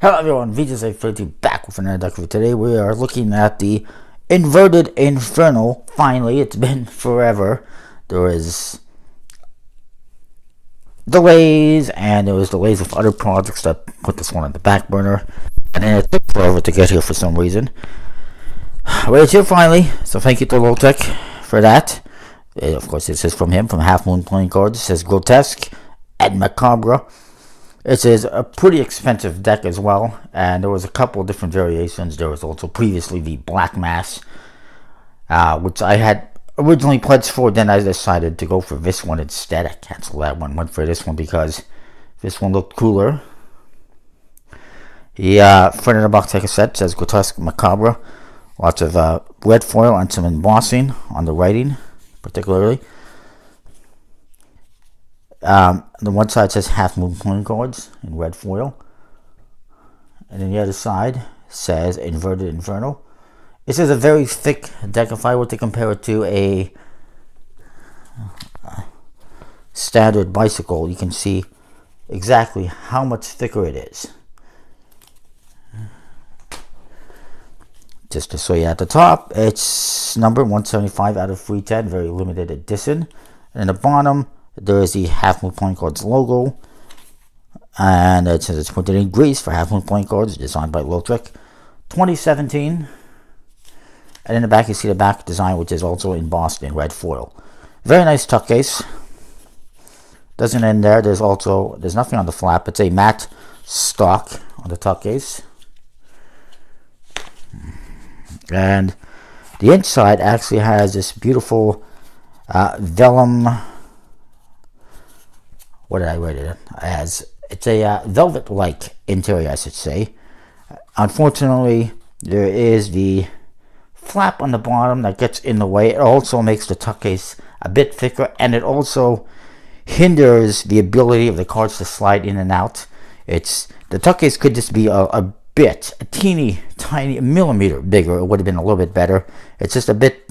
Hello everyone, VJ's832 back with another deck for today. We are looking at the inverted Inferno. Finally, it's been forever. There was delays, and there was delays with other projects that put this one on the back burner. And then it took forever to get here for some reason. But it's here finally, so thank you to Lotec for that. Of course, this is from him, from Half Moon Playing Cards. It says Grotesk Macabre. It is a pretty expensive deck as well, and there was a couple of different variations. There was also previously the Black Mass, which I had originally pledged for. Then I decided to go for this one instead. I canceled that one, went for this one because this one looked cooler. The front of the box deck set says Grotesk Macabre. Lots of red foil and some embossing on the writing, particularly. The one side says Half Moon Playing Cards in red foil, and then the other side says Inverted Inferno. This is a very thick deck. If I were to compare it to a standard bicycle, you can see exactly how much thicker it is. Just to show you at the top, it's number 175 out of 310, very limited edition. And at the bottom, there is the Half Moon Playing Cards logo, and it says it's printed in Greece for Half Moon Playing Cards, designed by Lotec, 2017. And in the back, you see the back design, which is also embossed in red foil. Very nice tuck case. Doesn't end there. There's nothing on the flap. It's a matte stock on the tuck case, and the inside actually has this beautiful vellum. What did I write it as? It's a velvet-like interior, I should say. Unfortunately, there is the flap on the bottom that gets in the way. It also makes the tuck case a bit thicker, and it also hinders the ability of the cards to slide in and out. The tuck case could just be a teeny tiny millimeter bigger. It would have been a little bit better. It's just a bit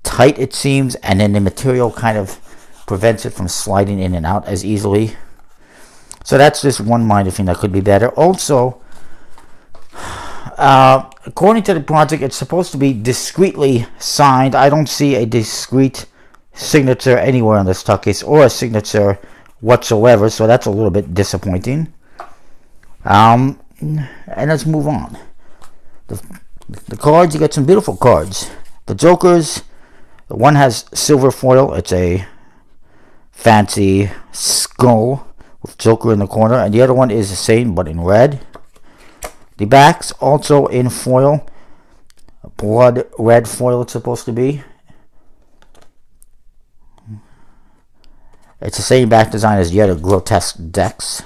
tight, it seems, and then the material kind of prevents it from sliding in and out as easily. So that's just one minor thing that could be better. Also, according to the project, it's supposed to be discreetly signed. I don't see a discreet signature anywhere on this tuck case, or a signature whatsoever, so that's a little bit disappointing. And let's move on. The cards, you get some beautiful cards. The Jokers, the one has silver foil. It's a fancy skull with Joker in the corner, and the other one is the same but in red. The backs also in foil, blood red foil it's supposed to be. It's the same back design as the other Grotesk decks.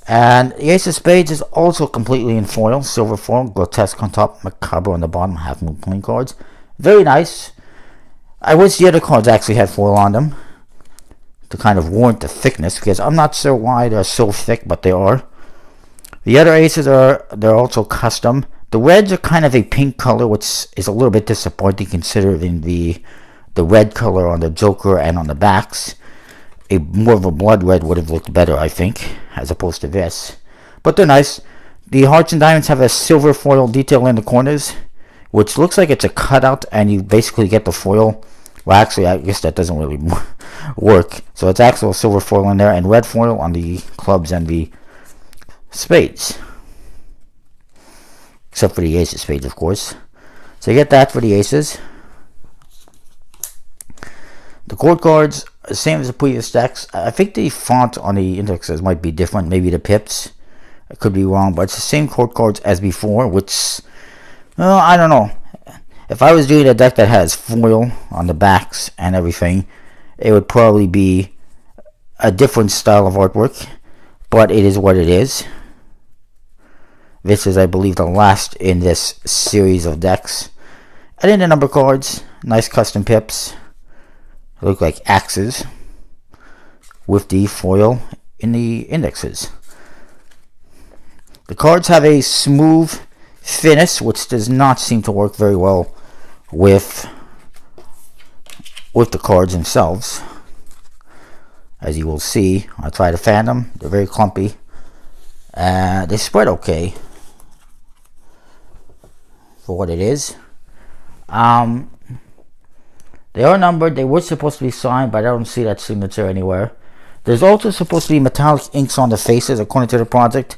And the Ace of Spades is also completely in foil, silver foil, Grotesk on top, Macabre on the bottom, Half Moon Playing Cards. Very nice. I wish the other cards actually had foil on them to kind of warrant the thickness, because I'm not sure why they're so thick, but they are. The other aces they're also custom. The reds are kind of a pink color, which is a little bit disappointing considering the red color on the Joker and on the backs. More of a blood red would have looked better, I think, as opposed to this. But they're nice. The hearts and diamonds have a silver foil detail in the corners, which looks like it's a cutout, and you basically get the foil. Well, actually, I guess that doesn't really work. So it's actual silver foil in there, and red foil on the clubs and the spades. Except for the ace of spades, of course. So you get that for the aces. The court cards, same as the previous decks. I think the font on the indexes might be different. Maybe the pips. I could be wrong, but it's the same court cards as before, which, I don't know. If I was doing a deck that has foil on the backs and everything, it would probably be a different style of artwork, but it is what it is. This is, I believe, the last in this series of decks. And then the number cards, nice custom pips. They look like axes with the foil in the indexes. The cards have a smooth finish, which does not seem to work very well with the cards themselves. As you will see, I try to fan them. They're very clumpy. They spread okay for what it is. They are numbered. They were supposed to be signed, but I don't see that signature anywhere. There's also supposed to be metallic inks on the faces, according to the project.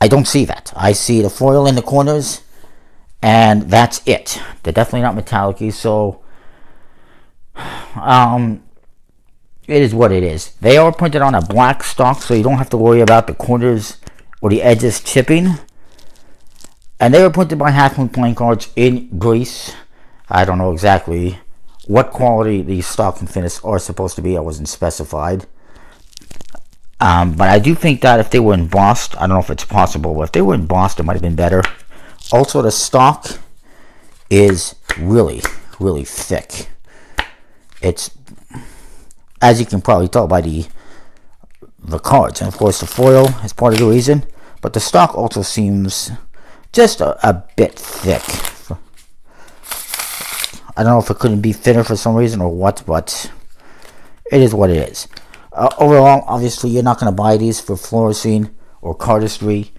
I don't see that. I see the foil in the corners, and that's it. They're definitely not metallic-y, so it is what it is. They are printed on a black stock, so you don't have to worry about the corners or the edges chipping. And they were printed by Half Moon Playing Cards in Greece. I don't know exactly what quality these stock and finish are supposed to be. I wasn't specified. But I do think that if they were embossed, I don't know if it's possible, but if they were embossed, it might have been better. Also, the stock is really, really thick. It's, as you can probably tell by the cards, and of course the foil is part of the reason, but the stock also seems just a bit thick. I don't know if it couldn't be thinner for some reason or what, but it is what it is. Overall, obviously, you're not going to buy these for fluorescein or cardistry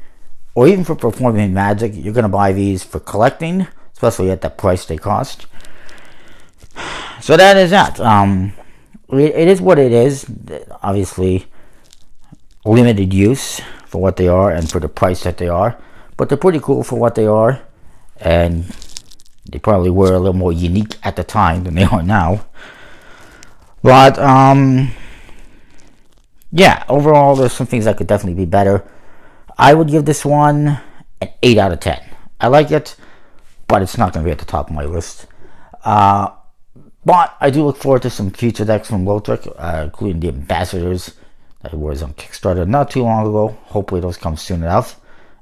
or even for performing magic. You're going to buy these for collecting, especially at the price they cost. So that is that. It is what it is. Obviously, limited use for what they are and for the price that they are. But they're pretty cool for what they are. And they probably were a little more unique at the time than they are now. But, yeah, overall, there's some things that could definitely be better. I would give this one an 8 out of 10. I like it, but it's not going to be at the top of my list. But I do look forward to some future decks from Grotesk, including the Ambassadors that was on Kickstarter not too long ago. Hopefully those come soon enough.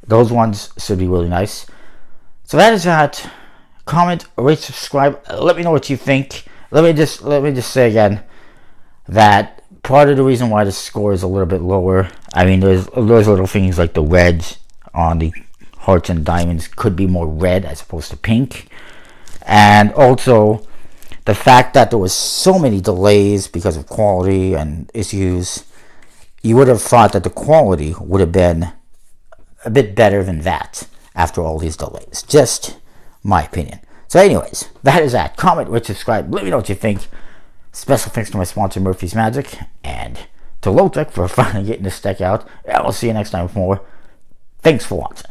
Those ones should be really nice. So that is that. Comment, rate, subscribe. Let me know what you think. Let me just say again that part of the reason why the score is a little bit lower, I mean, there's little things like the reds on the hearts and diamonds could be more red as opposed to pink, and also the fact that there was so many delays because of quality and issues. You would have thought that the quality would have been a bit better than that after all these delays. Just my opinion. So anyways, that is that. Comment, rate, subscribe. Let me know what you think. Special thanks to my sponsor, Murphy's Magic, and to Grotesk for finally getting this deck out. And I'll see you next time with more. Thanks for watching.